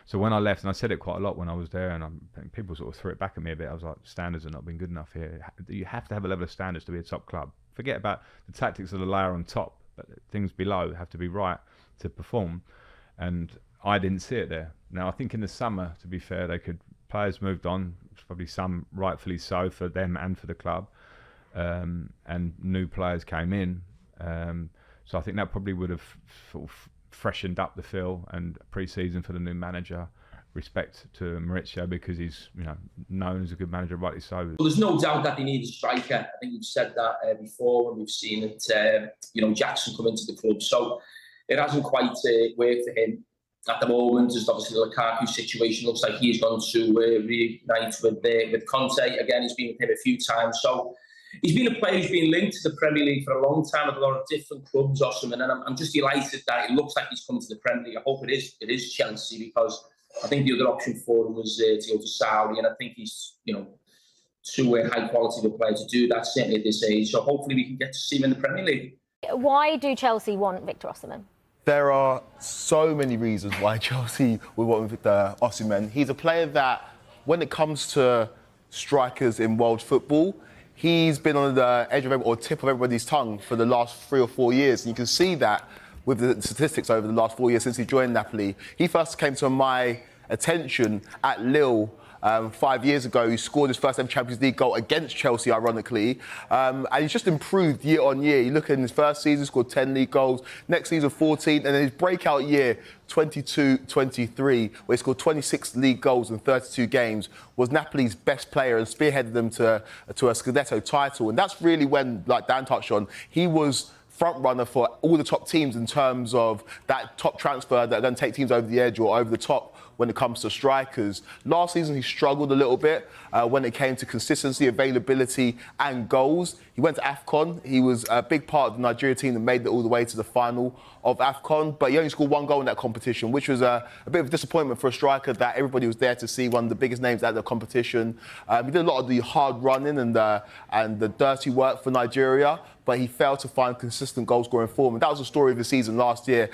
So when I left, and I said it quite a lot when I was there, and people sort of threw it back at me a bit. I was like, standards have not been good enough here. You have to have a level of standards to be a top club. Forget about the tactics of the layer on top, but things below have to be right to perform. And I didn't see it there. Now I think in the summer, to be fair, players moved on, probably some rightfully so for them and for the club, and new players came in. So I think that probably would have sort of freshened up the feel and pre-season for the new manager. Respect to Mauricio because he's known as a good manager, rightly so. Well, there's no doubt that they need a striker. I think you've said that before when we've seen it. Jackson come into the club, so it hasn't quite worked for him at the moment. There's obviously the Lukaku situation. Looks like he's gone to reunite with Conte again. He's been with him a few times, so he's been a player who's been linked to the Premier League for a long time with a lot of different clubs, Osimhen, and I'm just delighted that it looks like he's come to the Premier League. I hope it is Chelsea, because I think the other option for him was to go to Saudi, and I think he's too high quality of a player to do that, certainly at this age. So hopefully we can get to see him in the Premier League. Why do Chelsea want Victor Osimhen? There are so many reasons why Chelsea would want Victor Osimhen. He's a player that, when it comes to strikers in world football, he's been on the edge of or tip of everybody's tongue for the last 3 or 4 years. And you can see that with the statistics over the last 4 years since he joined Napoli. He first came to my attention at Lille 5 years ago. He scored his first ever Champions League goal against Chelsea, ironically. And he's just improved year on year. You look at his first season, scored 10 league goals. Next season, 14. And then his breakout year, 22-23, where he scored 26 league goals in 32 games, was Napoli's best player and spearheaded them to a Scudetto title. And that's really when, like Dan touched on, he was front runner for all the top teams in terms of that top transfer that are going to take teams over the edge or over the top when it comes to strikers. Last season, he struggled a little bit when it came to consistency, availability and goals. He went to AFCON. He was a big part of the Nigeria team that made it all the way to the final of AFCON, but he only scored 1 goal in that competition, which was a bit of a disappointment for a striker that everybody was there to see, one of the biggest names at the competition. He did a lot of the hard running and the dirty work for Nigeria, but he failed to find consistent goal scoring form. And that was the story of the season last year.